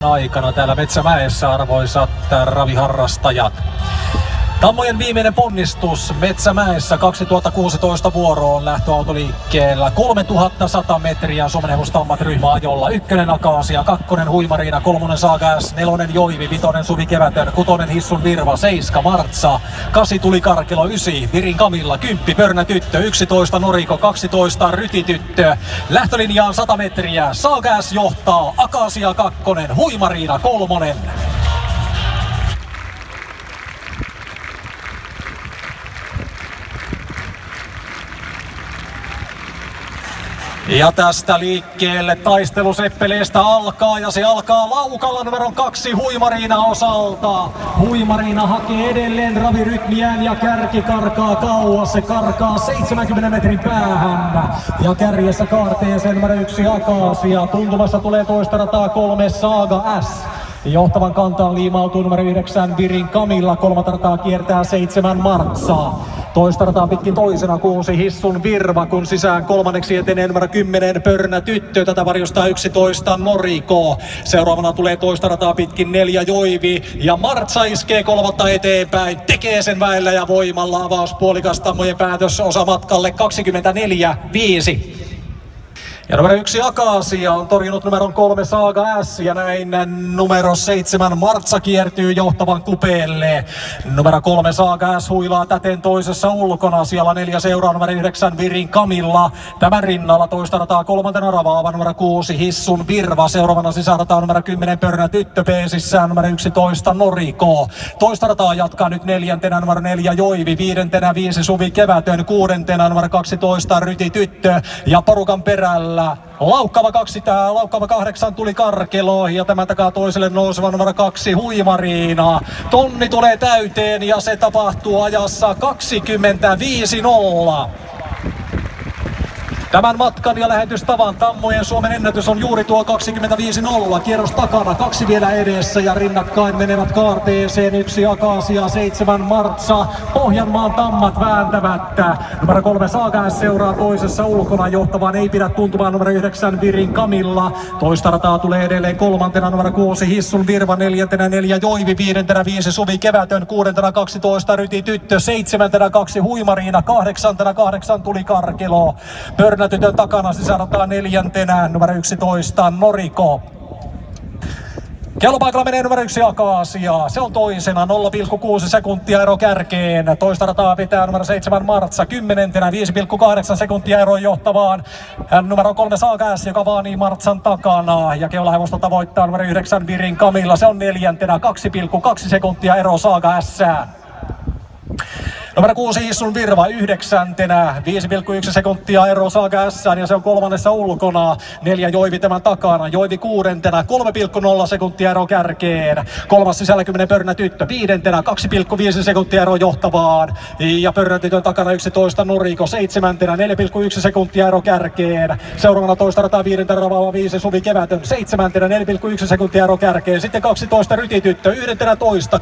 aikana täällä Metsämäessä, arvoisat raviharrastajat. Tammojen viimeinen ponnistus Metsämäessä 2016 vuoroon lähtöautoliikkeellä 3100 metriä Suomen hevostammat ryhmäajolla. 1 Akasia, 2 Huimariina, 3 Saga S, 4 Joivi, 5 Suvi Kevätön, 6 Hissun Virva, 7 Martsa, 8 Tuli Karkelo, 9 Virin Kamilla, 10 Pörnä Tyttö, 11 Noriko, 12 Ryti Tyttö. Lähtölinjaan 100 metriä, Saga S johtaa, Akasia 2, Huimariina 3. Ja tästä liikkeelle taistelu seppeleestä alkaa ja se alkaa laukalla numeron 2 Huimariina osalta. Huimariina hakee edelleen ravirytmiään ja kärki karkaa kauas. Se karkaa 70 metrin päähän ja kärjessä kaarteeseen numero 1 Akasia. Tuntumassa tulee toista rataa 3 Saga S. Johtavan kantaan liimautuu numero 9 Virin Kamilla, 3 rataa kiertää 7 Martsa. Toista rataa pitkin toisena 6 Hissun Virva, kun sisään kolmanneksi etenee numero 10 Pörnä Tyttö, tätä varjostaa 11 Noriko. Seuraavana tulee toista rataa pitkin 4 Joivi ja Martsa iskee 3 eteenpäin, tekee sen väellä ja voimalla avauspuolikas Tammojen päätös osa matkalle 24-5. Ja numero 1 Akasia on torjunut numeron 3 Saga S ja näin numero 7 Martsa kiertyy johtavan kupeelle. Numero 3 Saga S huilaa täten toisessa ulkona. Siellä 4 seuraa numero 9 Virin Kamilla. Tämän rinnalla toista rataa 3 ravaava numero 6 Hissun Virva. Seuraavana sisärataa numero 10 Pörnä Tyttö peesissään numero 11 Noriko. Toista rataa jatkaa nyt 4 numero 4 Joivi, 5 5 Suvi Kevätön, 6 numero 12 Ryti Tyttö ja porukan perällä Laukkava 8 Tuli Karkelo ja tämän takaa toiselle nouseva numero 2 Huimariina. Tonni tulee täyteen ja se tapahtuu ajassa 25.0. Tämän matkan ja lähetystavan Tammojen Suomen ennätys on juuri tuo 25.0. Kierros takana, 2 vielä edessä ja rinnakkain menevät kaarteeseen 1 Akasia, 7 Martsa. Pohjanmaan Tammat vääntävät. Numero 3 Saga seuraa toisessa ulkona, johtavaan ei pidä tuntumaan numero 9 Virin Kamilla. Toista rataa tulee edelleen 3 numero 6 Hissun Virva, 4 4 Joivi, 5 5 Suvi Kevätön, 6 12 Ryti Tyttö, 7 2 Huimariina, 8 Tuli Karkelo. Tytön takana sisärataa 4 numero 11 Noriko. Kellopaikalla menee numero 1 Akasia. Se on toisena 0,6 sekuntia ero kärkeen. Toista rataa pitää numero 7 Martsa 10 5,8 sekuntia ero johtavaan numero 3 Saga S, joka vaanii Martsan takana. Ja keulahevosta tavoittaa numero 9 Virin Kamilla. Se on 4 2,2 sekuntia ero Saga S:ään. Numero 6 Hissun Virva 9 5,1 sekuntia ero Saga S:ään ja se on kolmannessa ulkona. 4 Joivi tämän takana. Joivi 6 3,0 sekuntia ero kärkeen. Kolmas sisällä 10 Pörnä Tyttö 5 2,5 sekuntia ero johtavaan. Ja Pörnä Tytön takana 11 Noriko 7 4,1 sekuntia ero kärkeen. Seuraavana toista rataa 5 ravaava 5 Suvi Kevätön 7 4,1 sekuntia ero kärkeen. Sitten 12 Ryti Tyttö 11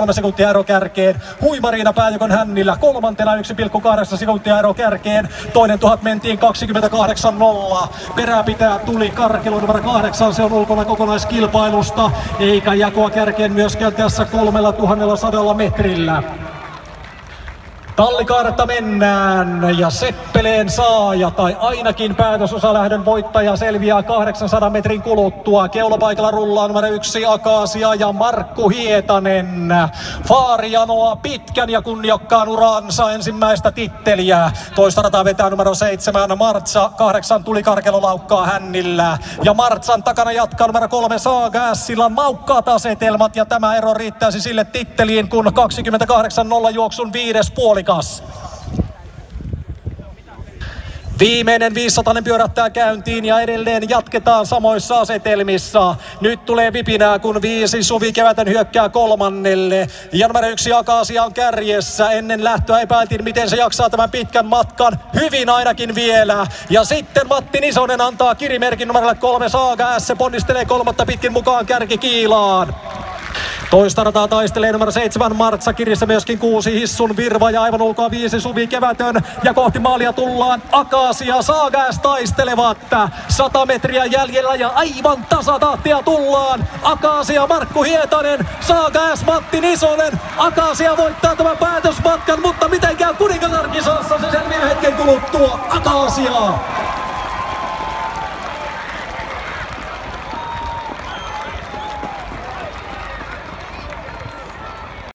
8,3 sekuntia ero kärkeen. Huimariina Pääjokon hännillä 3 1,8 sekuntia ero kärkeen. Toinen 1000 mentiin 28.0. Perää pitää Tuli Karkelo numero 8. Se on ulkona kokonaiskilpailusta. Eikä jakoa kärkeen myöskään tässä 3100 metrillä. Tallikaaretta mennään ja Seppeleen saaja tai ainakin päätösosalähdön voittaja selviää 800 metrin kuluttua. Keulapaikalla rullaa numero 1 Akasia ja Markku Hietanen. Faari janoaa pitkän ja kunniokkaan uransa ensimmäistä titteliä. Toista rataa vetää numero 7 Martsa, 8 Tuli Karkelo laukkaa hännillä. Ja Martsan takana jatkaa numero 3 Saga S. Sillä on maukkaat asetelmat ja tämä ero riittäisi sille titteliin, kun 28.0 juoksun 5. puolikas. Viimeinen 500 pyörähtää käyntiin ja edelleen jatketaan samoissa asetelmissa. Nyt tulee vipinää, kun 5 Suvi Kevätön hyökkää kolmannelle. Ja numero 1 Akasia on kärjessä. Ennen lähtöä epäiltiin, miten se jaksaa tämän pitkän matkan. Hyvin ainakin vielä. Ja sitten Matti Nisonen antaa kirimerkin numerolle 3 Saga S. Se ponnistelee 3 pitkin mukaan kärkikiilaan. Toista rataa taistelee numero 7 Martsa, kirissä myöskin 6 Hissun Virva ja aivan ulkoa 5 Suvi Kevätön. Ja kohti maalia tullaan Akasia Sagas taistelevat. 100 metriä jäljellä ja aivan tasatahtia tullaan. Akasia Markku Hietanen, Sagas Matti Nisonen. Akasia voittaa tämän päätösmatkan, mutta miten käy Kuningasarkisassa, se selviää hetken kuluttua. Akasia